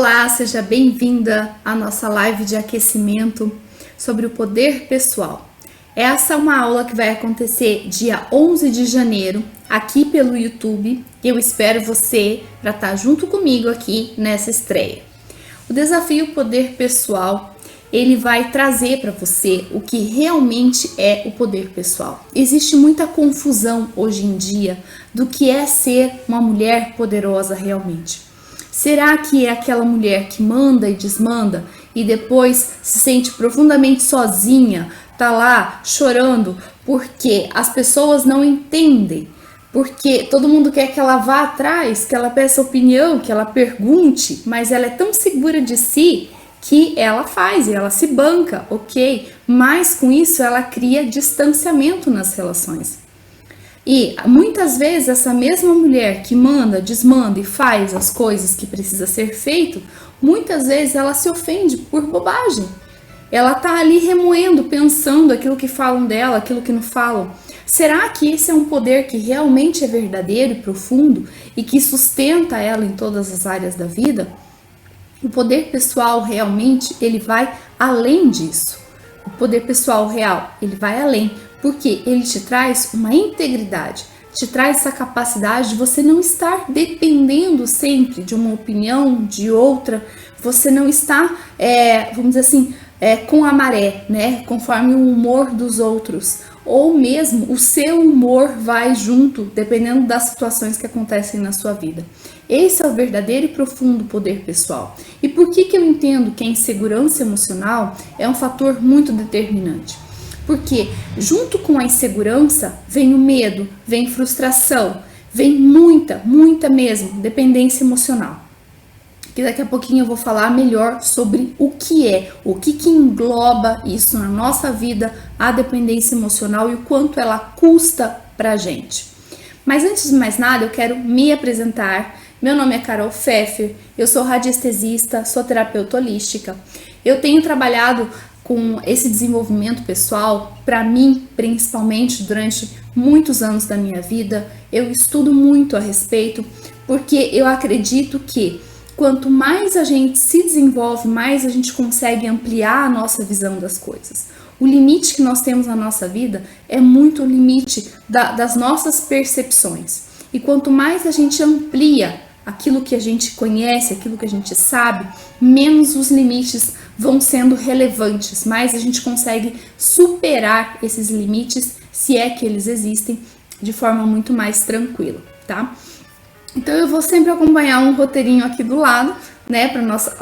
Olá, seja bem-vinda à nossa live de aquecimento sobre o poder pessoal. Essa é uma aula que vai acontecer dia 11 de janeiro, aqui pelo YouTube. Eu espero você para estar junto comigo aqui nessa estreia. O desafio Poder Pessoal, ele vai trazer para você o que realmente é o poder pessoal. Existe muita confusão hoje em dia do que é ser uma mulher poderosa realmente. Será que é aquela mulher que manda e desmanda e depois se sente profundamente sozinha, tá lá chorando porque as pessoas não entendem? Porque todo mundo quer que ela vá atrás, que ela peça opinião, que ela pergunte, mas ela é tão segura de si que ela faz e ela se banca, ok? Mas com isso ela cria distanciamento nas relações. E muitas vezes essa mesma mulher que manda, desmanda e faz as coisas que precisa ser feito, muitas vezes ela se ofende por bobagem. Ela tá ali remoendo, pensando aquilo que falam dela, aquilo que não falam. Será que esse é um poder que realmente é verdadeiro e profundo e que sustenta ela em todas as áreas da vida? O poder pessoal realmente, ele vai além disso. O poder pessoal real, ele vai além, porque ele te traz uma integridade, te traz essa capacidade de você não estar dependendo sempre de uma opinião, de outra, você não está, vamos dizer assim, com a maré, né? Conforme o humor dos outros, ou mesmo o seu humor vai junto, dependendo das situações que acontecem na sua vida. Esse é o verdadeiro e profundo poder pessoal. E por que eu entendo que a insegurança emocional é um fator muito determinante? Porque junto com a insegurança vem o medo, vem frustração, vem muita mesmo dependência emocional. Que daqui a pouquinho eu vou falar melhor sobre o que engloba isso na nossa vida, a dependência emocional e o quanto ela custa pra gente. Mas antes de mais nada, eu quero me apresentar. Meu nome é Carol Pfeffer, eu sou radiestesista, sou terapeuta holística. Eu tenho trabalhado com esse desenvolvimento pessoal, para mim, principalmente durante muitos anos da minha vida. Eu estudo muito a respeito, porque eu acredito que quanto mais a gente se desenvolve, mais a gente consegue ampliar a nossa visão das coisas. O limite que nós temos na nossa vida é muito o limite das nossas percepções. E quanto mais a gente amplia aquilo que a gente conhece, aquilo que a gente sabe, menos os limites vão sendo relevantes, mais a gente consegue superar esses limites, se é que eles existem, de forma muito mais tranquila, tá? Então eu vou sempre acompanhar um roteirinho aqui do lado, né, para nossa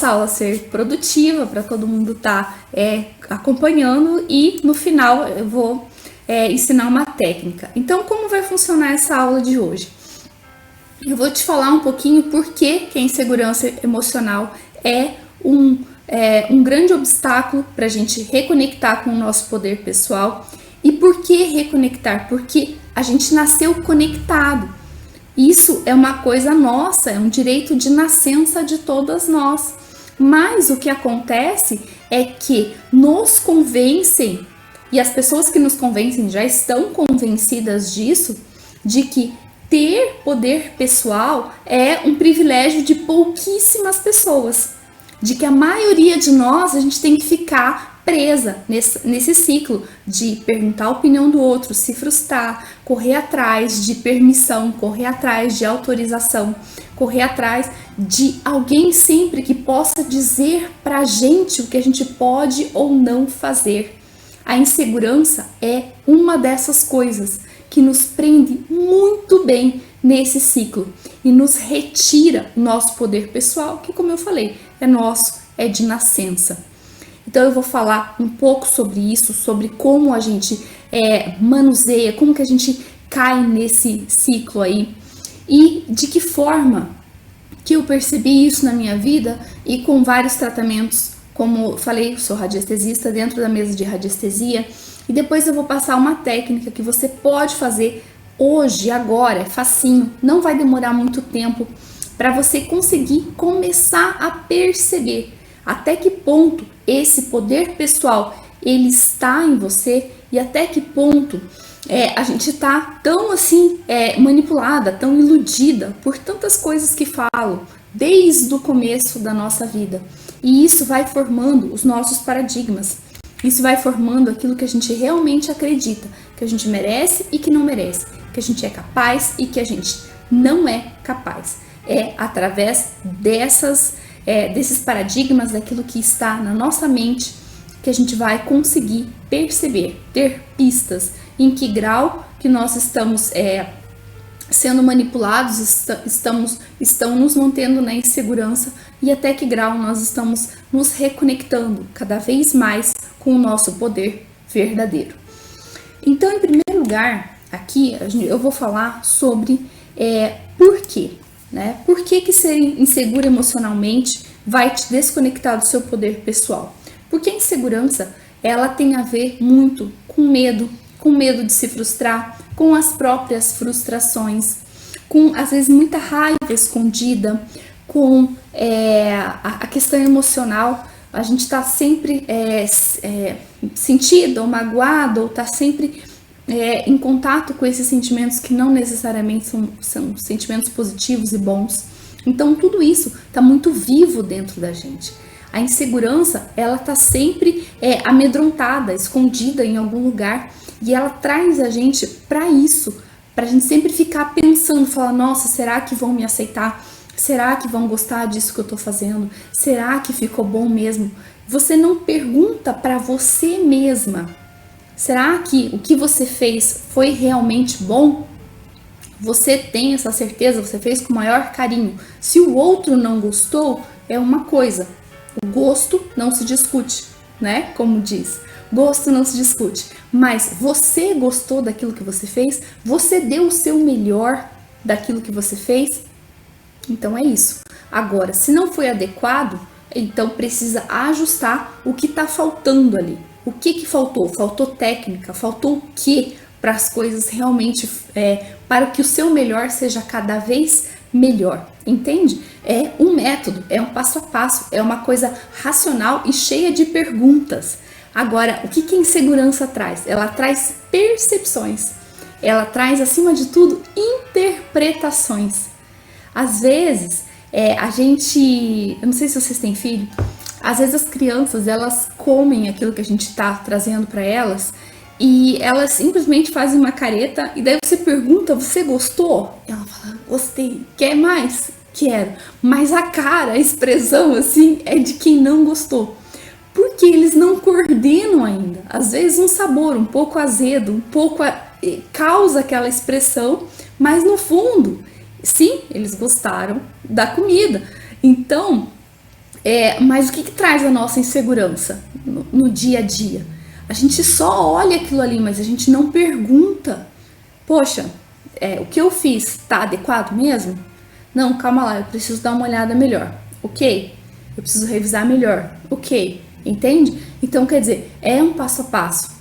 aula ser produtiva, para todo mundo estar acompanhando, e no final eu vou ensinar uma técnica. Então, como vai funcionar essa aula de hoje? Eu vou te falar um pouquinho por que a insegurança emocional é um grande obstáculo para a gente reconectar com o nosso poder pessoal. E por que reconectar? Porque a gente nasceu conectado. Isso é uma coisa nossa, é um direito de nascença de todas nós. Mas o que acontece é que nos convencem, e as pessoas que nos convencem já estão convencidas disso, de que ter poder pessoal é um privilégio de pouquíssimas pessoas, de que a maioria de nós a gente tem que ficar presa nesse ciclo de perguntar a opinião do outro, se frustrar, correr atrás de permissão, correr atrás de autorização, correr atrás de alguém sempre que possa dizer pra gente o que a gente pode ou não fazer. A insegurança é uma dessas coisas que nos prende muito bem nesse ciclo e nos retira o nosso poder pessoal, que, como eu falei, é nosso, é de nascença. Então eu vou falar um pouco sobre isso, sobre como a gente manuseia, como que a gente cai nesse ciclo aí e de que forma que eu percebi isso na minha vida e com vários tratamentos. Como eu falei, sou radiestesista dentro da mesa de radiestesia. E depois eu vou passar uma técnica que você pode fazer hoje, agora, é facinho, não vai demorar muito tempo para você conseguir começar a perceber até que ponto esse poder pessoal ele está em você e até que ponto a gente tá tão assim, manipulada, tão iludida por tantas coisas que falam desde o começo da nossa vida. E isso vai formando os nossos paradigmas. Isso vai formando aquilo que a gente realmente acredita, que a gente merece e que não merece, que a gente é capaz e que a gente não é capaz. É através desses paradigmas, daquilo que está na nossa mente, que a gente vai conseguir perceber, ter pistas em que grau que nós estamos sendo manipulados, estão nos mantendo na insegurança e até que grau nós estamos nos reconectando cada vez mais com o nosso poder verdadeiro. Então, em primeiro lugar, aqui eu vou falar sobre por quê, né? Por que ser inseguro emocionalmente vai te desconectar do seu poder pessoal? Porque a insegurança, ela tem a ver muito com medo de se frustrar, com as próprias frustrações, com às vezes muita raiva escondida, com a questão emocional. A gente está sempre sentido ou magoado, ou está sempre em contato com esses sentimentos que não necessariamente são sentimentos positivos e bons. Então tudo isso está muito vivo dentro da gente. A insegurança, ela está sempre amedrontada, escondida em algum lugar, e ela traz a gente para isso, para a gente sempre ficar pensando, falar, nossa, será que vão me aceitar? Será que vão gostar disso que eu tô fazendo? Será que ficou bom mesmo? Você não pergunta para você mesma, será que o que você fez foi realmente bom? Você tem essa certeza, você fez com o maior carinho. Se o outro não gostou, é uma coisa. O gosto não se discute, né? Como diz, gosto não se discute. Mas você gostou daquilo que você fez? Você deu o seu melhor daquilo que você fez? Então é isso. Agora, se não foi adequado, então precisa ajustar o que está faltando ali. O que faltou? Faltou técnica? Faltou o que para as coisas realmente, para que o seu melhor seja cada vez melhor, entende? É um método, é um passo a passo, é uma coisa racional e cheia de perguntas. Agora, o que a insegurança traz? Ela traz percepções, ela traz, acima de tudo, interpretações. Às vezes, eu não sei se vocês têm filho, às vezes as crianças, elas comem aquilo que a gente está trazendo para elas e elas simplesmente fazem uma careta e daí você pergunta, você gostou? E ela fala, gostei. Quer mais? Quero. Mas a cara, a expressão assim, é de quem não gostou. Porque eles não coordenam ainda. Às vezes um sabor um pouco azedo, um pouco causa aquela expressão, mas no fundo, sim, eles gostaram da comida. Então, mas o que traz a nossa insegurança no dia a dia? A gente só olha aquilo ali, mas a gente não pergunta. Poxa, o que eu fiz tá adequado mesmo? Não, calma lá, eu preciso dar uma olhada melhor. Ok? Eu preciso revisar melhor. Ok? Entende? Então, quer dizer, é um passo a passo.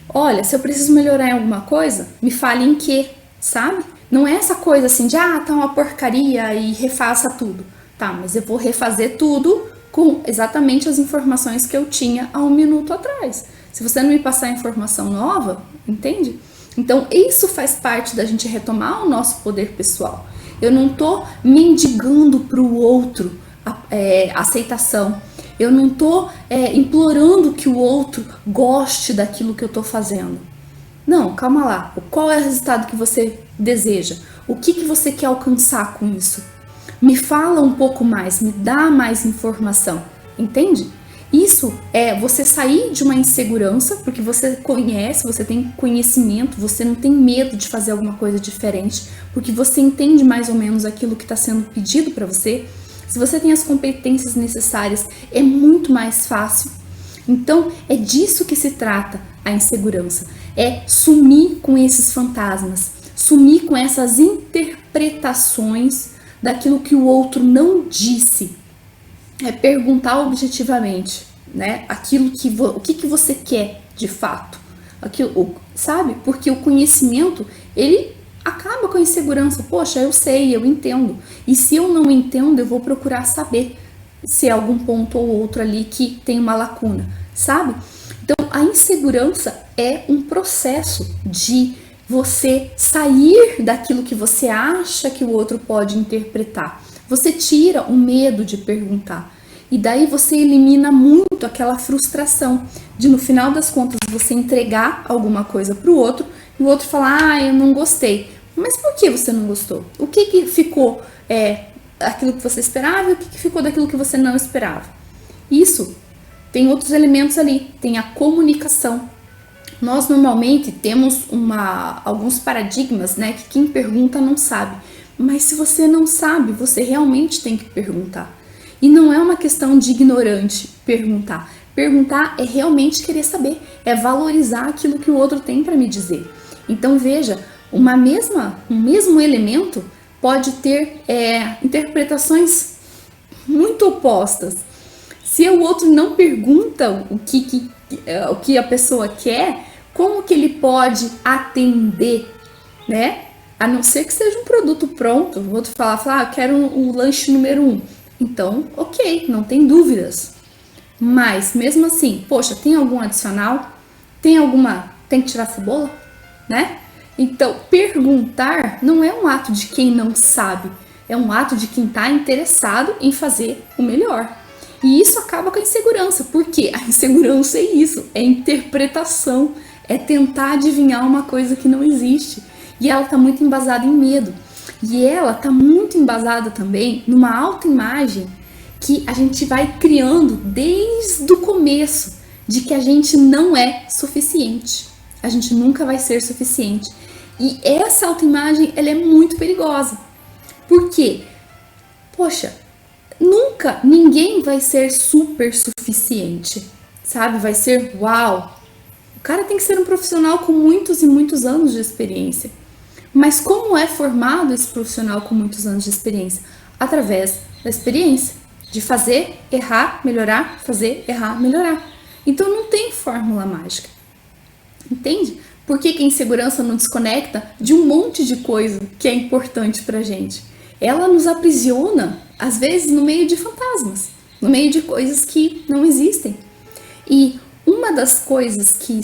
Olha, se eu preciso melhorar em alguma coisa, me fale em quê, sabe? Não é essa coisa assim de, tá uma porcaria e refaça tudo. Tá, mas eu vou refazer tudo com exatamente as informações que eu tinha há um minuto atrás. Se você não me passar informação nova, entende? Então, isso faz parte da gente retomar o nosso poder pessoal. Eu não tô mendigando para o outro aceitação. Eu não tô implorando que o outro goste daquilo que eu tô fazendo. Não, calma lá. Qual é o resultado que você deseja? O que você quer alcançar com isso? Me fala um pouco mais, me dá mais informação, entende? Isso é você sair de uma insegurança, porque você conhece, você tem conhecimento, você não tem medo de fazer alguma coisa diferente, porque você entende mais ou menos aquilo que está sendo pedido para você. Se você tem as competências necessárias, é muito mais fácil. Então, é disso que se trata a insegurança. É sumir com esses fantasmas, sumir com essas interpretações daquilo que o outro não disse. É perguntar objetivamente, né? O que você quer de fato. Sabe? Porque o conhecimento, ele acaba com a insegurança. Poxa, eu sei, eu entendo. E se eu não entendo, eu vou procurar saber se é algum ponto ou outro ali que tem uma lacuna, sabe? Então, a insegurança é um processo de você sair daquilo que você acha que o outro pode interpretar. Você tira o medo de perguntar. E daí você elimina muito aquela frustração de, no final das contas, você entregar alguma coisa para o outro e o outro falar, ah, eu não gostei. Mas por que você não gostou? O que ficou aquilo que você esperava e o que ficou daquilo que você não esperava? Isso tem outros elementos ali, tem a comunicação. Nós normalmente temos alguns paradigmas, né, que quem pergunta não sabe. Mas se você não sabe, você realmente tem que perguntar. E não é uma questão de ignorante perguntar. Perguntar é realmente querer saber, é valorizar aquilo que o outro tem para me dizer. Então veja, um mesmo elemento pode ter interpretações muito opostas. Se o outro não pergunta o que a pessoa quer, como que ele pode atender, né? A não ser que seja um produto pronto, o outro falar, eu quero o lanche número 1. Então, ok, não tem dúvidas. Mas, mesmo assim, poxa, tem algum adicional? Tem que tirar a cebola? Né? Então, perguntar não é um ato de quem não sabe, é um ato de quem está interessado em fazer o melhor. E isso acaba com a insegurança, porque a insegurança é isso, é interpretação, é tentar adivinhar uma coisa que não existe. E ela está muito embasada em medo. E ela está muito embasada também numa autoimagem que a gente vai criando desde o começo, de que a gente não é suficiente. A gente nunca vai ser suficiente. E essa autoimagem, ela é muito perigosa. Por quê? Poxa, nunca ninguém vai ser super suficiente, sabe? Vai ser uau. O cara tem que ser um profissional com muitos e muitos anos de experiência. Mas como é formado esse profissional com muitos anos de experiência? Através da experiência, de fazer, errar, melhorar, fazer, errar, melhorar. Então não tem fórmula mágica. Entende? Por que a insegurança não desconecta de um monte de coisa que é importante pra gente? Ela nos aprisiona, às vezes, no meio de fantasmas, no meio de coisas que não existem. E uma das coisas que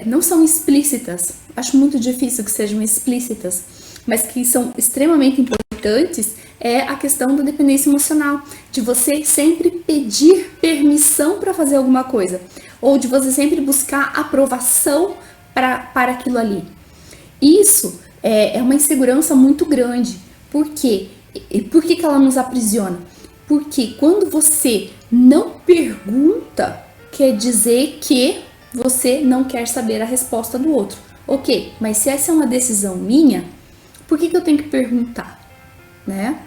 não são explícitas, acho muito difícil que sejam explícitas, mas que são extremamente importantes, é a questão da dependência emocional, de você sempre pedir permissão para fazer alguma coisa, ou de você sempre buscar aprovação para aquilo ali. Isso é uma insegurança muito grande. Por quê? E por que ela nos aprisiona? Porque quando você não pergunta, quer dizer que você não quer saber a resposta do outro. Ok, mas se essa é uma decisão minha, por que eu tenho que perguntar? Né?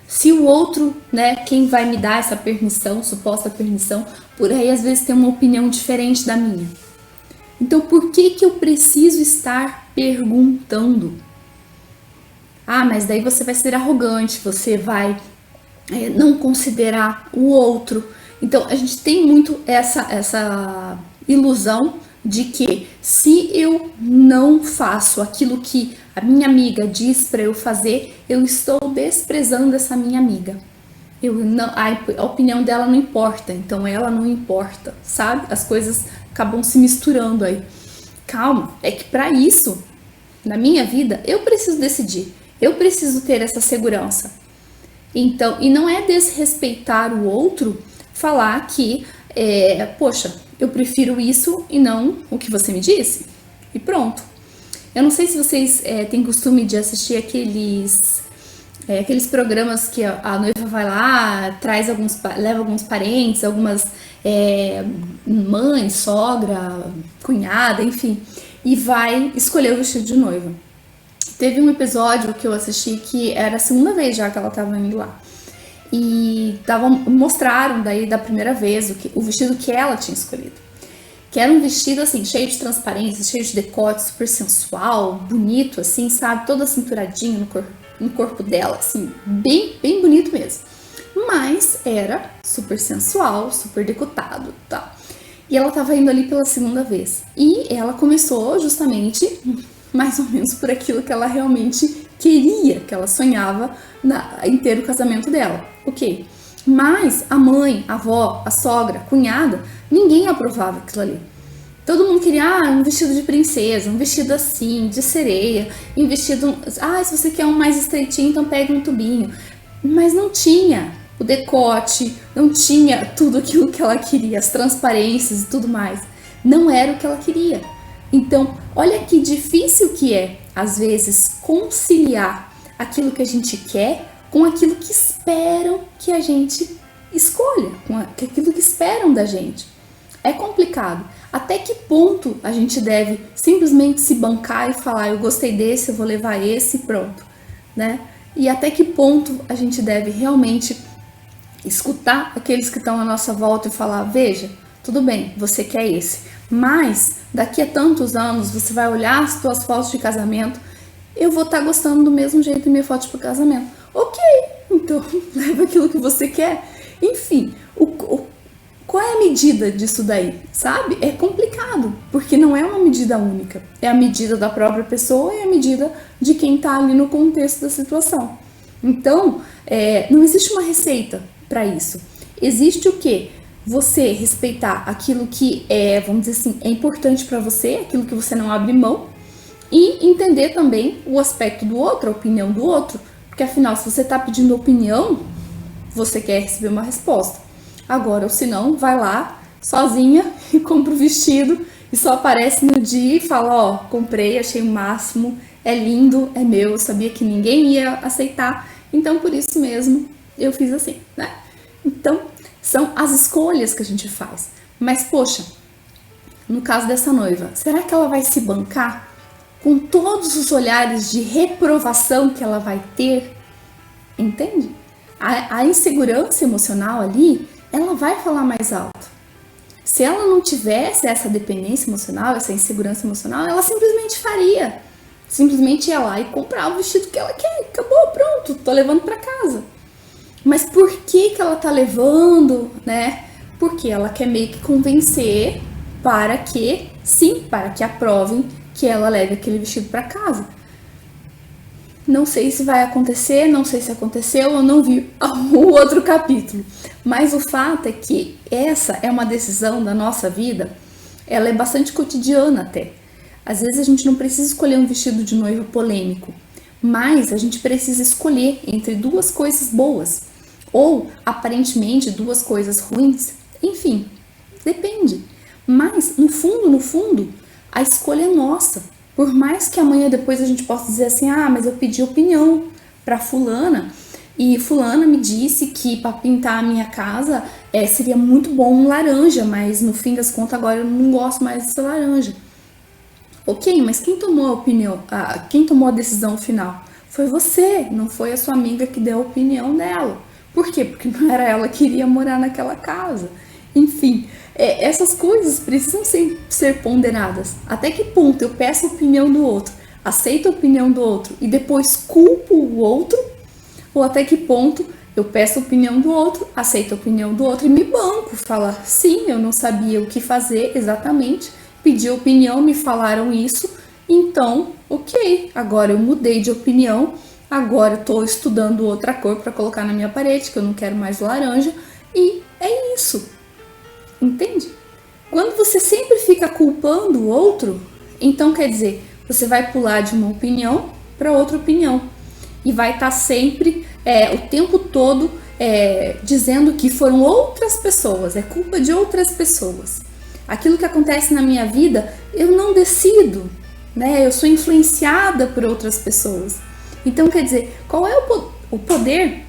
Se o outro, né, quem vai me dar essa permissão, suposta permissão, por aí às vezes tem uma opinião diferente da minha. Então por que eu preciso estar perguntando? Ah, mas daí você vai ser arrogante, você vai não considerar o outro. Então a gente tem muito essa ilusão de que se eu não faço aquilo que a minha amiga diz para eu fazer, eu estou desprezando essa minha amiga. A opinião dela não importa, então ela não importa, sabe? As coisas acabam se misturando aí. Calma, é que para isso, na minha vida, eu preciso decidir. Eu preciso ter essa segurança. Então, e não é desrespeitar o outro falar que, poxa, eu prefiro isso e não o que você me disse. E pronto. Eu não sei se vocês têm costume de assistir aqueles programas que a noiva vai lá, leva alguns parentes, algumas mãe, sogra, cunhada, enfim, e vai escolher o vestido de noiva. Teve um episódio que eu assisti que era a segunda vez já que ela tava indo lá. E mostraram daí da primeira vez o vestido que ela tinha escolhido. Que era um vestido assim, cheio de transparência, cheio de decote, super sensual, bonito assim, sabe? Toda cinturadinha no corpo dela, assim, bem, bem bonito mesmo. Mas era super sensual, super decotado, tá? E ela tava indo ali pela segunda vez. E ela começou justamente mais ou menos por aquilo que ela realmente queria, que ela sonhava em ter o casamento dela. Ok. Mas a mãe, a avó, a sogra, a cunhada, ninguém aprovava aquilo ali. Todo mundo queria um vestido de princesa, um vestido assim, de sereia, um vestido... se você quer um mais estreitinho, então pega um tubinho. Mas não tinha o decote, não tinha tudo aquilo que ela queria, as transparências e tudo mais. Não era o que ela queria. Então, olha que difícil que é, às vezes, conciliar aquilo que a gente quer com aquilo que esperam que a gente escolha, com aquilo que esperam da gente. É complicado. Até que ponto a gente deve simplesmente se bancar e falar, eu gostei desse, eu vou levar esse e pronto, né? E até que ponto a gente deve realmente escutar aqueles que estão à nossa volta e falar, veja, tudo bem, você quer esse, mas daqui a tantos anos você vai olhar as suas fotos de casamento, eu vou estar gostando do mesmo jeito da minha foto de casamento. Ok, então leva aquilo que você quer. Enfim, qual é a medida disso daí, sabe? É complicado, porque não é uma medida única. É a medida da própria pessoa e a medida de quem tá ali no contexto da situação. Então, não existe uma receita para isso. Existe o quê? Você respeitar aquilo que vamos dizer assim, é importante para você, aquilo que você não abre mão, e entender também o aspecto do outro, a opinião do outro, porque afinal, se você tá pedindo opinião, você quer receber uma resposta. Agora, ou se não, vai lá sozinha e compra o vestido e só aparece no dia e fala, ó, comprei, achei o máximo, é lindo, é meu, eu sabia que ninguém ia aceitar, então por isso mesmo eu fiz assim, né? Então, são as escolhas que a gente faz. Mas, poxa, no caso dessa noiva, será que ela vai se bancar com todos os olhares de reprovação que ela vai ter? Entende? A insegurança emocional ali, ela vai falar mais alto. Se ela não tivesse essa dependência emocional, essa insegurança emocional, ela simplesmente faria. Simplesmente ia lá e comprava o vestido que ela quer. Acabou, pronto, tô levando para casa. Mas por que ela tá levando, né? Porque ela quer meio que convencer para que, sim, para que aprovem que ela leve aquele vestido para casa. Não sei se vai acontecer, não sei se aconteceu, eu não vi o outro capítulo. Mas o fato é que essa é uma decisão da nossa vida, ela é bastante cotidiana até. Às vezes a gente não precisa escolher um vestido de noiva polêmico, mas a gente precisa escolher entre duas coisas boas, ou aparentemente duas coisas ruins, enfim, depende. Mas no fundo, a escolha é nossa. Por mais que amanhã depois a gente possa dizer assim, mas eu pedi opinião para fulana e fulana me disse que para pintar a minha casa seria muito bom um laranja, mas no fim das contas agora eu não gosto mais desse laranja. Ok, mas quem tomou a opinião, quem tomou a decisão final? Foi você, não foi a sua amiga que deu a opinião dela. Por quê? Porque não era ela que iria morar naquela casa. Enfim, essas coisas precisam ser ponderadas. Até que ponto eu peço a opinião do outro, aceito a opinião do outro e depois culpo o outro? Ou até que ponto eu peço a opinião do outro, aceito a opinião do outro e me banco, falo, sim, eu não sabia o que fazer exatamente, pedi a opinião, me falaram isso, então, ok, agora eu mudei de opinião, agora eu tô estudando outra cor para colocar na minha parede, que eu não quero mais laranja, e é isso. Entende? Quando você sempre fica culpando o outro, então quer dizer, você vai pular de uma opinião para outra opinião e vai estar sempre o tempo todo dizendo que foram outras pessoas, é culpa de outras pessoas. Aquilo que acontece na minha vida, eu não decido, né? Eu sou influenciada por outras pessoas. Então quer dizer, qual é o poder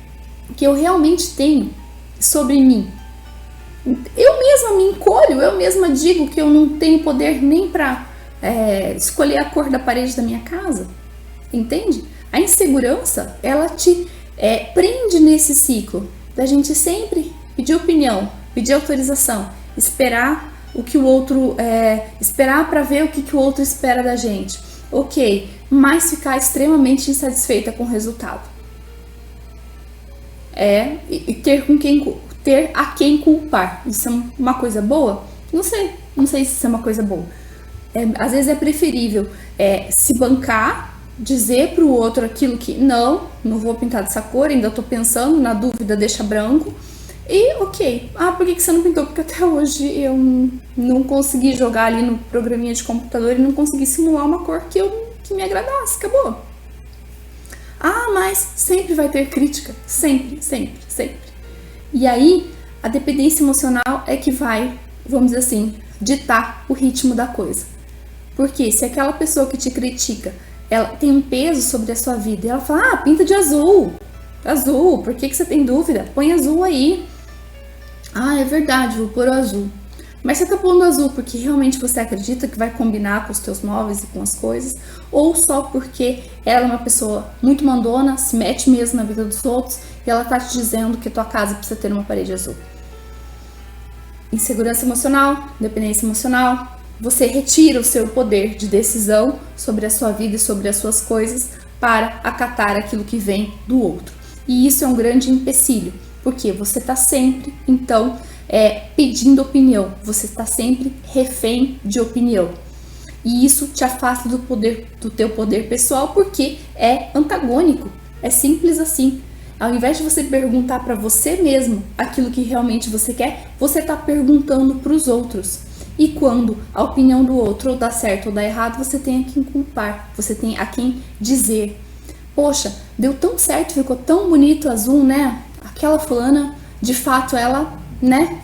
que eu realmente tenho sobre mim? Eu mesma me encolho, eu mesma digo que eu não tenho poder nem para escolher a cor da parede da minha casa, entende? A insegurança, ela te prende nesse ciclo da gente sempre pedir opinião, pedir autorização, esperar o que o outro esperar para ver o que o outro espera da gente, ok, mas ficar extremamente insatisfeita com o resultado. E ter a quem culpar. Isso é uma coisa boa? Não sei se isso é uma coisa boa. Às vezes é preferível se bancar, dizer pro outro aquilo que não vou pintar dessa cor, ainda tô pensando, na dúvida deixa branco, E ok, por que você não pintou? Porque até hoje eu não consegui jogar ali no programinha de computador e não consegui simular uma cor que me agradasse, acabou. Mas sempre vai ter crítica, sempre, sempre, sempre. E aí, a dependência emocional é que vai, vamos dizer assim, ditar o ritmo da coisa. Porque se aquela pessoa que te critica, ela tem um peso sobre a sua vida, e ela fala, pinta de azul, por que você tem dúvida? Põe azul aí. É verdade, vou pôr o azul. Mas você tá pondo azul porque realmente você acredita que vai combinar com os teus móveis e com as coisas? Ou só porque ela é uma pessoa muito mandona, se mete mesmo na vida dos outros e ela tá te dizendo que tua casa precisa ter uma parede azul? Insegurança emocional, dependência emocional, você retira o seu poder de decisão sobre a sua vida e sobre as suas coisas para acatar aquilo que vem do outro. E isso é um grande empecilho, porque você está sempre, então, pedindo opinião, você está sempre refém de opinião. E isso te afasta do teu poder pessoal, porque é antagônico, é simples assim. Ao invés de você perguntar para você mesmo aquilo que realmente você quer, você está perguntando para os outros. E quando a opinião do outro ou dá certo ou dá errado, você tem a quem culpar, você tem a quem dizer. Poxa, deu tão certo, ficou tão bonito o azul, né? Aquela fulana, de fato, ela,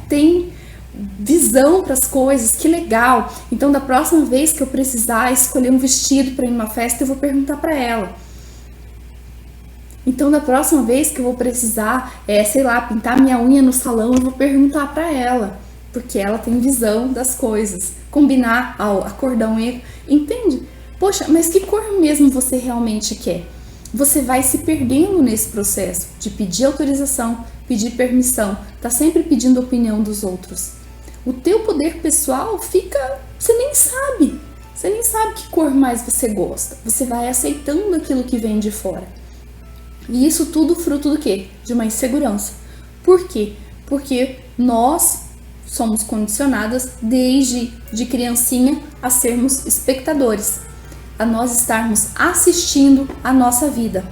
tem visão para as coisas, que legal. Então, da próxima vez que eu precisar escolher um vestido para ir numa festa, eu vou perguntar para ela. Então, da próxima vez que eu vou precisar, pintar minha unha no salão, eu vou perguntar para ela, porque ela tem visão das coisas. Combinar a cor da unha, entende? Poxa, mas que cor mesmo você realmente quer? Você vai se perdendo nesse processo de pedir autorização, pedir permissão, tá sempre pedindo a opinião dos outros. O teu poder pessoal fica, você nem sabe que cor mais você gosta. Você vai aceitando aquilo que vem de fora. E isso tudo fruto do quê? De uma insegurança. Por quê? Porque nós somos condicionadas desde de criancinha a sermos espectadores, a nós estarmos assistindo a nossa vida.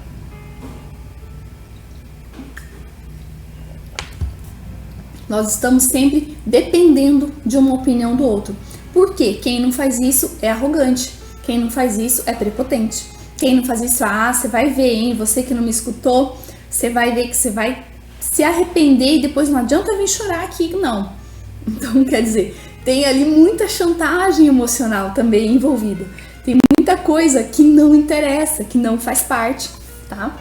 Nós estamos sempre dependendo de uma opinião do outro. Por quê? Quem não faz isso é arrogante. Quem não faz isso é prepotente. Quem não faz isso, você vai ver, hein? Você que não me escutou, você vai ver que você vai se arrepender e depois não adianta vir chorar aqui, não. Então, quer dizer, tem ali muita chantagem emocional também envolvida. Tem muita coisa que não interessa, que não faz parte, tá?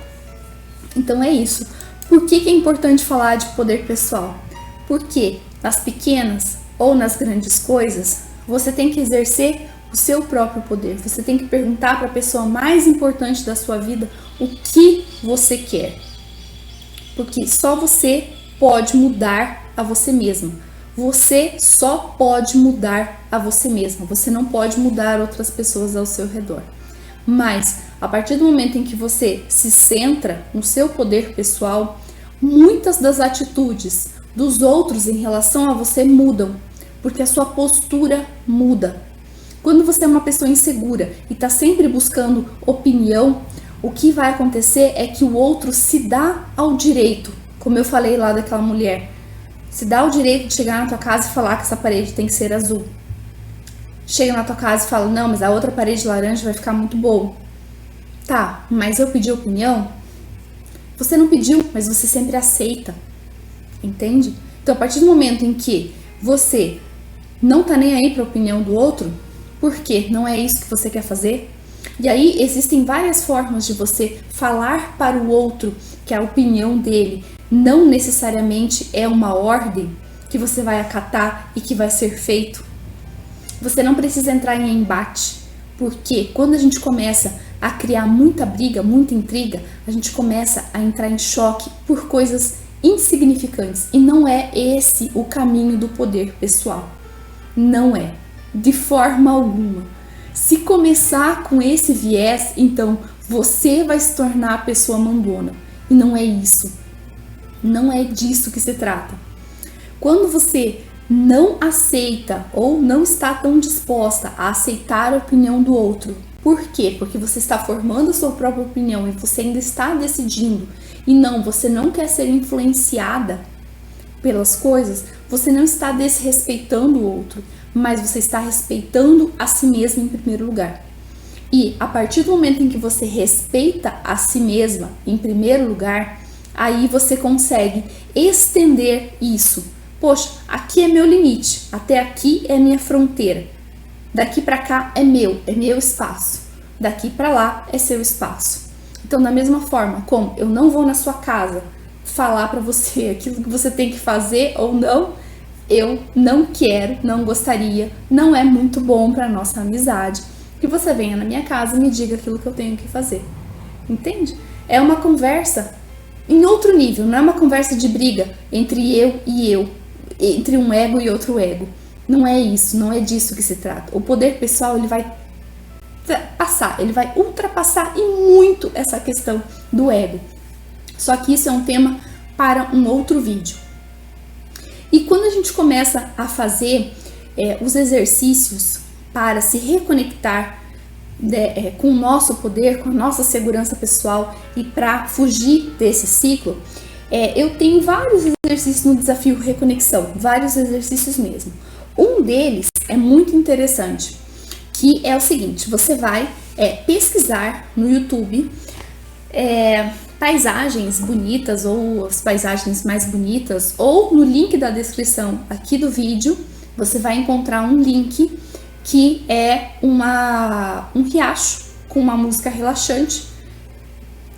Então é isso. Por que é importante falar de poder pessoal? Porque nas pequenas ou nas grandes coisas, você tem que exercer o seu próprio poder. Você tem que perguntar para a pessoa mais importante da sua vida o que você quer. Porque só você pode mudar a você mesma. Você só pode mudar a você mesma. Você não pode mudar outras pessoas ao seu redor. Mas a partir do momento em que você se centra no seu poder pessoal, muitas das atitudes dos outros em relação a você mudam, porque a sua postura muda. Quando você é uma pessoa insegura e está sempre buscando opinião, o que vai acontecer é que o outro se dá ao direito, como eu falei lá daquela mulher, se dá o direito de chegar na tua casa e falar que essa parede tem que ser azul. Chega na tua casa e fala, não, mas a outra parede laranja vai ficar muito boa. Tá, mas eu pedi opinião? Você não pediu, mas você sempre aceita. Entende? Então, a partir do momento em que você não tá nem aí para a opinião do outro, porque não é isso que você quer fazer, e aí existem várias formas de você falar para o outro que a opinião dele não necessariamente é uma ordem que você vai acatar e que vai ser feito. Você não precisa entrar em embate, porque quando a gente começa a criar muita briga, muita intriga, a gente começa a entrar em choque por coisas insignificantes. E não é esse o caminho do poder pessoal. Não é. De forma alguma. Se começar com esse viés, então você vai se tornar a pessoa mandona. E não é isso. Não é disso que se trata. Quando você não aceita ou não está tão disposta a aceitar a opinião do outro, por quê? Porque você está formando a sua própria opinião e você ainda está decidindo, e não, você não quer ser influenciada, pelas coisas, você não está desrespeitando o outro, mas você está respeitando a si mesmo em primeiro lugar. E a partir do momento em que você respeita a si mesma em primeiro lugar, aí você consegue estender isso. Poxa, aqui é meu limite, até aqui é minha fronteira. Daqui para cá é meu espaço. Daqui para lá é seu espaço. Então, da mesma forma como eu não vou na sua casa falar para você aquilo que você tem que fazer ou não, eu não quero, não gostaria, não é muito bom para nossa amizade que você venha na minha casa e me diga aquilo que eu tenho que fazer. Entende? É uma conversa em outro nível, não é uma conversa de briga entre eu e eu, entre um ego e outro ego. Não é isso, não é disso que se trata. O poder pessoal, ele vai passar, ele vai ultrapassar e muito essa questão do ego. Só que isso é um tema para um outro vídeo. E quando a gente começa a fazer os exercícios para se reconectar com o nosso poder, com a nossa segurança pessoal e para fugir desse ciclo, eu tenho vários exercícios no desafio Reconexão, vários exercícios mesmo. Um deles é muito interessante, que é o seguinte: você vai pesquisar no YouTube paisagens bonitas ou as paisagens mais bonitas, ou no link da descrição aqui do vídeo, você vai encontrar um link que é um riacho com uma música relaxante.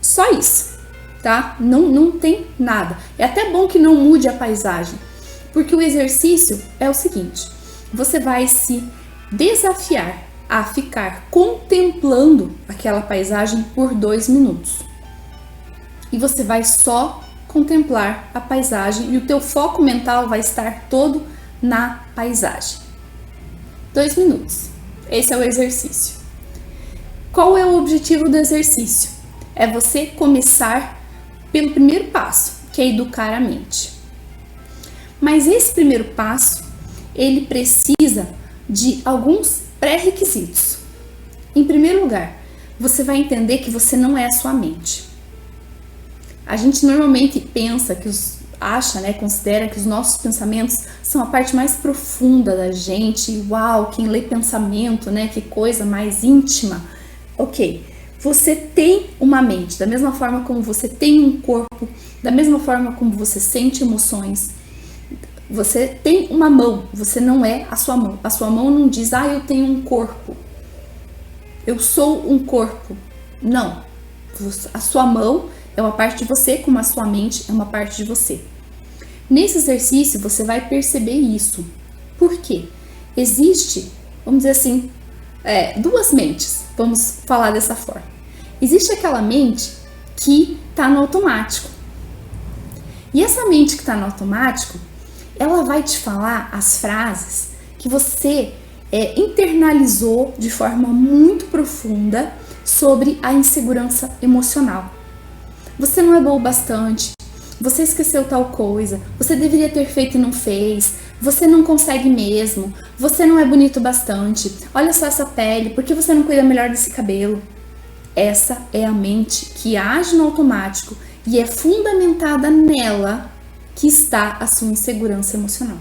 Só isso, tá? Não tem nada. É até bom que não mude a paisagem, porque o exercício é o seguinte: você vai se desafiar a ficar contemplando aquela paisagem por 2 minutos. E você vai só contemplar a paisagem e o teu foco mental vai estar todo na paisagem. 2 minutos. Esse é o exercício. Qual é o objetivo do exercício? É você começar pelo primeiro passo, que é educar a mente. Mas esse primeiro passo, ele precisa de alguns pré-requisitos. Em primeiro lugar, você vai entender que você não é a sua mente. A gente normalmente pensa considera que os nossos pensamentos são a parte mais profunda da gente. Uau, quem lê pensamento, que coisa mais íntima. Ok, você tem uma mente, da mesma forma como você tem um corpo, da mesma forma como você sente emoções. Você tem uma mão, você não é a sua mão. A sua mão não diz, eu tenho um corpo. Eu sou um corpo. Não. A sua mão é uma parte de você, como a sua mente é uma parte de você. Nesse exercício, você vai perceber isso. Por quê? Existe, vamos dizer assim, 2 mentes. Vamos falar dessa forma. Existe aquela mente que está no automático. E essa mente que está no automático, ela vai te falar as frases que você internalizou de forma muito profunda sobre a insegurança emocional. Você não é bom o bastante, você esqueceu tal coisa, você deveria ter feito e não fez, você não consegue mesmo, você não é bonito o bastante, olha só essa pele, por que você não cuida melhor desse cabelo? Essa é a mente que age no automático e é fundamentada nela que está a sua insegurança emocional,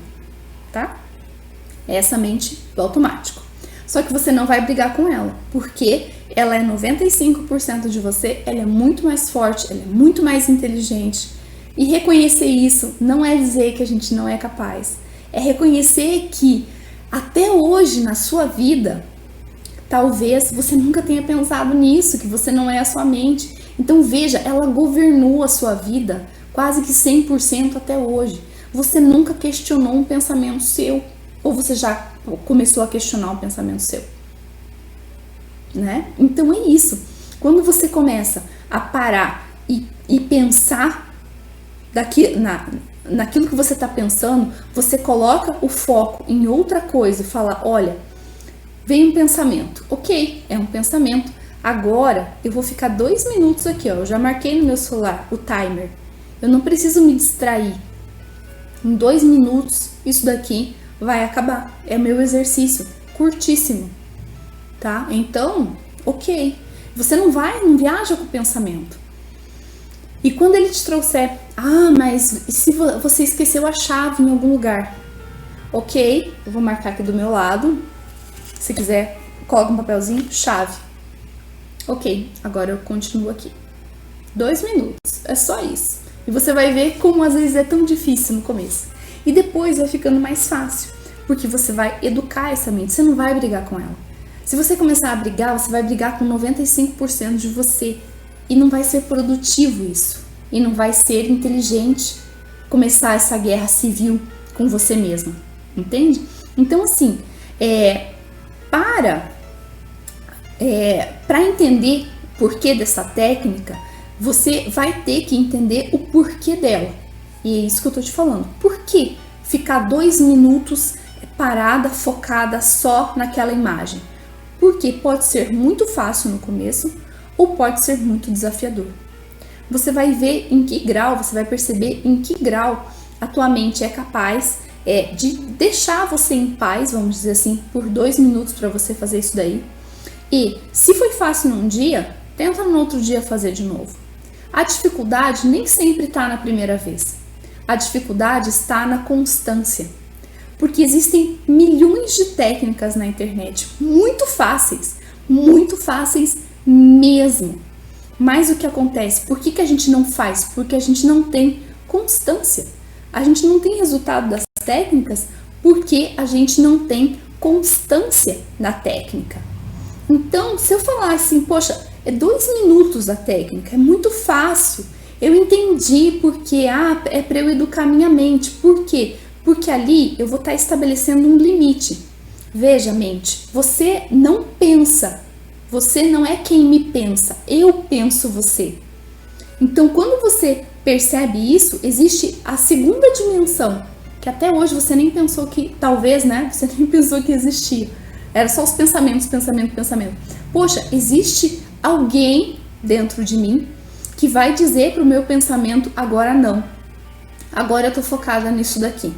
tá? Essa mente do automático. Só que você não vai brigar com ela, porque ela é 95% de você, ela é muito mais forte, ela é muito mais inteligente. E reconhecer isso não é dizer que a gente não é capaz, é reconhecer que até hoje na sua vida, talvez você nunca tenha pensado nisso, que você não é a sua mente. Então veja, ela governou a sua vida quase que 100% até hoje. Você nunca questionou um pensamento seu, ou você já começou a questionar um pensamento seu, né? Então é isso. Quando você começa a parar e pensar naquilo que você está pensando, você coloca o foco em outra coisa e fala, olha, vem um pensamento. Ok, é um pensamento. Agora eu vou ficar 2 minutos aqui, ó. Eu já marquei no meu celular o timer. Eu não preciso me distrair. Em 2 minutos, isso daqui vai acabar. É meu exercício, curtíssimo, tá? Então, ok. Você não viaja com o pensamento. E quando ele te trouxer, mas e se você esqueceu a chave em algum lugar? Ok, eu vou marcar aqui do meu lado. Se quiser, coloca um papelzinho, chave. Ok, agora eu continuo aqui. 2 minutos, é só isso. E você vai ver como às vezes é tão difícil no começo. E depois vai ficando mais fácil, porque você vai educar essa mente, você não vai brigar com ela. Se você começar a brigar, você vai brigar com 95% de você. E não vai ser produtivo isso. E não vai ser inteligente começar essa guerra civil com você mesma. Entende? Então, assim, para entender o porquê dessa técnica, você vai ter que entender o porquê dela. E é isso que eu tô te falando. Por que ficar 2 minutos parada, focada só naquela imagem? Porque pode ser muito fácil no começo ou pode ser muito desafiador. Você vai ver em que grau, você vai perceber em que grau a tua mente é capaz de deixar você em paz, vamos dizer assim, por 2 minutos para você fazer isso daí. E se foi fácil num dia, tenta no outro dia fazer de novo. A dificuldade nem sempre está na primeira vez. A dificuldade está na constância. Porque existem milhões de técnicas na internet, muito fáceis mesmo. Mas o que acontece? Por que a gente não faz? Porque a gente não tem constância. A gente não tem resultado das técnicas porque a gente não tem constância na técnica. Então, se eu falar assim, poxa, é 2 minutos a técnica, é muito fácil. Eu entendi porque é para eu educar minha mente. Por quê? Porque ali eu vou estar estabelecendo um limite. Veja, mente, você não pensa. Você não é quem me pensa. Eu penso você. Então, quando você percebe isso, existe a segunda dimensão, que até hoje você nem pensou que, talvez, né? Você nem pensou que existia. Era só os pensamentos, pensamento. Poxa, existe alguém dentro de mim que vai dizer pro meu pensamento, agora não. Agora eu tô focada nisso daqui.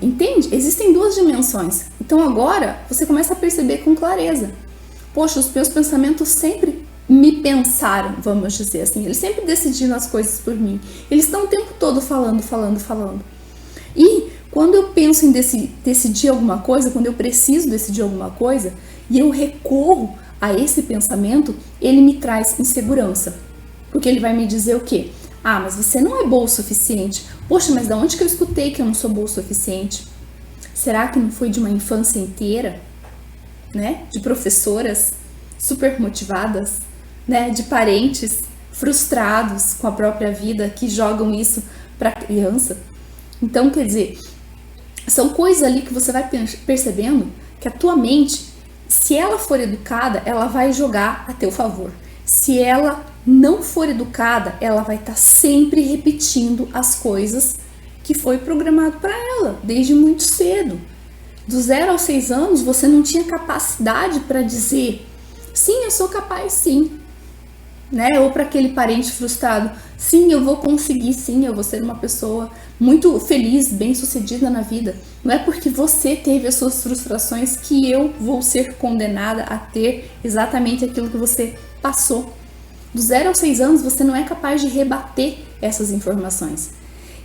Entende? Existem 2 dimensões. Então agora você começa a perceber com clareza. Poxa, os meus pensamentos sempre me pensaram, vamos dizer assim. Eles sempre decidiram as coisas por mim. Eles estão o tempo todo falando. E quando eu penso em decidir alguma coisa, quando eu preciso decidir alguma coisa, e eu recorro a esse pensamento, ele me traz insegurança. Porque ele vai me dizer o quê? Mas você não é boa o suficiente. Poxa, mas da onde que eu escutei que eu não sou boa o suficiente? Será que não foi de uma infância inteira? Né? De professoras super motivadas, né? De parentes frustrados com a própria vida que jogam isso para a criança. Então, quer dizer, são coisas ali que você vai percebendo que a tua mente, se ela for educada, ela vai jogar a teu favor. Se ela não for educada, ela vai estar sempre repetindo as coisas que foi programado para ela desde muito cedo. Do 0 aos 6 anos, você não tinha capacidade para dizer, sim, eu sou capaz, sim. Né? Ou para aquele parente frustrado, sim, eu vou conseguir, sim, eu vou ser uma pessoa muito feliz, bem-sucedida na vida. Não é porque você teve as suas frustrações que eu vou ser condenada a ter exatamente aquilo que você passou. Do 0 aos 6 anos, você não é capaz de rebater essas informações.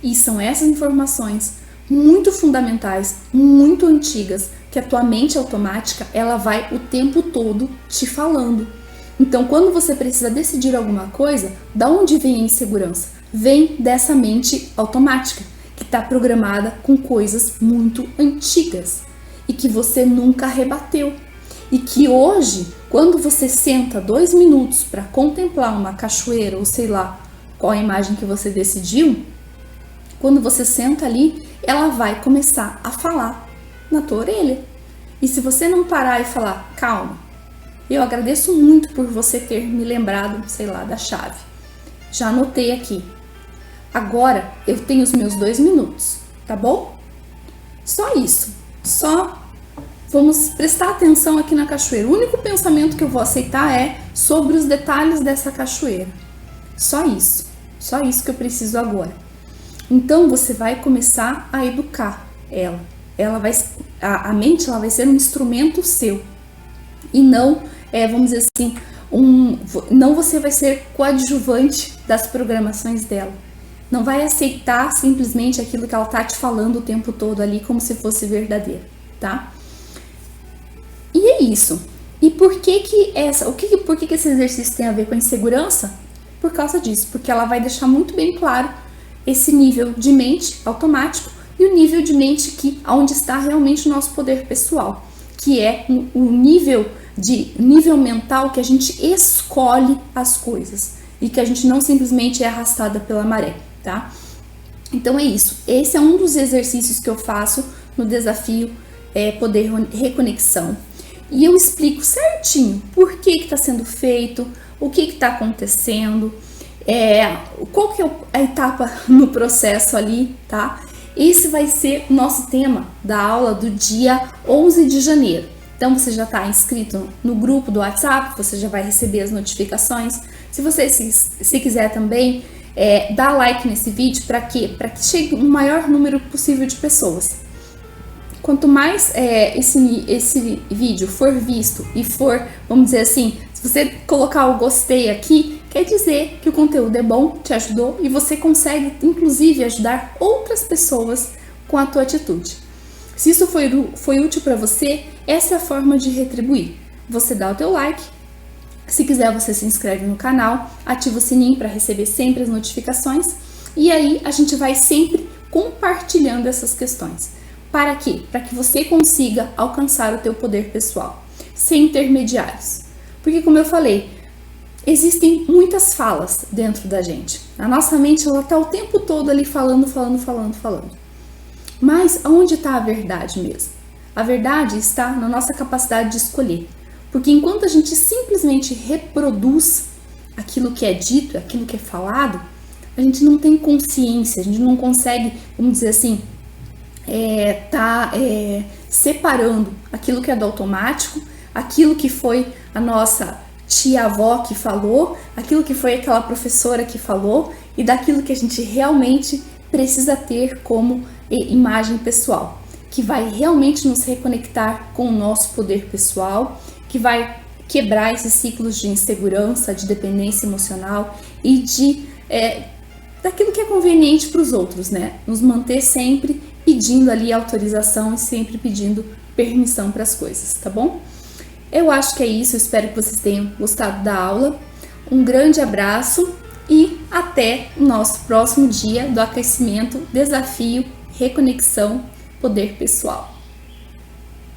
E são essas informações muito fundamentais, muito antigas, que a tua mente automática, ela vai o tempo todo te falando. Então, quando você precisa decidir alguma coisa, da onde vem a insegurança? Vem dessa mente automática, que está programada com coisas muito antigas e que você nunca rebateu. E que hoje, quando você senta 2 minutos para contemplar uma cachoeira, ou sei lá, qual a imagem que você decidiu, quando você senta ali, ela vai começar a falar na tua orelha. E se você não parar e falar, calma, eu agradeço muito por você ter me lembrado, sei lá, da chave. Já anotei aqui. Agora eu tenho os meus 2 minutos, tá bom? Só isso. Só vamos prestar atenção aqui na cachoeira. O único pensamento que eu vou aceitar é sobre os detalhes dessa cachoeira. Só isso. Só isso que eu preciso agora. Então você vai começar a educar ela. A mente ela vai ser um instrumento seu. E não, vamos dizer assim, não você vai ser coadjuvante das programações dela. Não vai aceitar simplesmente aquilo que ela tá te falando o tempo todo ali como se fosse verdadeiro, tá? E é isso. E por que esse exercício tem a ver com a insegurança? Por causa disso, porque ela vai deixar muito bem claro esse nível de mente automático e o nível de mente onde está realmente o nosso poder pessoal, que é o nível mental que a gente escolhe as coisas e que a gente não simplesmente é arrastada pela maré, tá? Então é isso. Esse é um dos exercícios que eu faço no desafio Poder Reconexão. E eu explico certinho por que está sendo feito, o que está acontecendo, qual que é a etapa no processo ali, tá? Esse vai ser o nosso tema da aula do dia 11 de janeiro. Então você já está inscrito no grupo do WhatsApp, você já vai receber as notificações. Se você se quiser também, dá like nesse vídeo, para quê? Para que chegue o maior número possível de pessoas. Quanto mais esse vídeo for visto e for, vamos dizer assim, se você colocar o gostei aqui, quer dizer que o conteúdo é bom, te ajudou e você consegue, inclusive, ajudar outras pessoas com a tua atitude. Se isso foi útil para você, essa é a forma de retribuir. Você dá o teu like, se quiser você se inscreve no canal, ativa o sininho para receber sempre as notificações e aí a gente vai sempre compartilhando essas questões. Para quê? Para que você consiga alcançar o teu poder pessoal, sem intermediários. Porque, como eu falei, existem muitas falas dentro da gente. A nossa mente, ela tá o tempo todo ali falando. Mas aonde está a verdade mesmo? A verdade está na nossa capacidade de escolher. Porque enquanto a gente simplesmente reproduz aquilo que é dito, aquilo que é falado, a gente não tem consciência, a gente não consegue, vamos dizer assim, separando aquilo que é do automático, aquilo que foi a nossa tia-avó que falou, aquilo que foi aquela professora que falou e daquilo que a gente realmente precisa ter como imagem pessoal, que vai realmente nos reconectar com o nosso poder pessoal, que vai quebrar esses ciclos de insegurança, de dependência emocional e daquilo que é conveniente para os outros, né? Nos manter sempre pedindo ali autorização e sempre pedindo permissão para as coisas, tá bom? Eu acho que é isso, eu espero que vocês tenham gostado da aula. Um grande abraço e até o nosso próximo dia do aquecimento, desafio, reconexão, poder pessoal.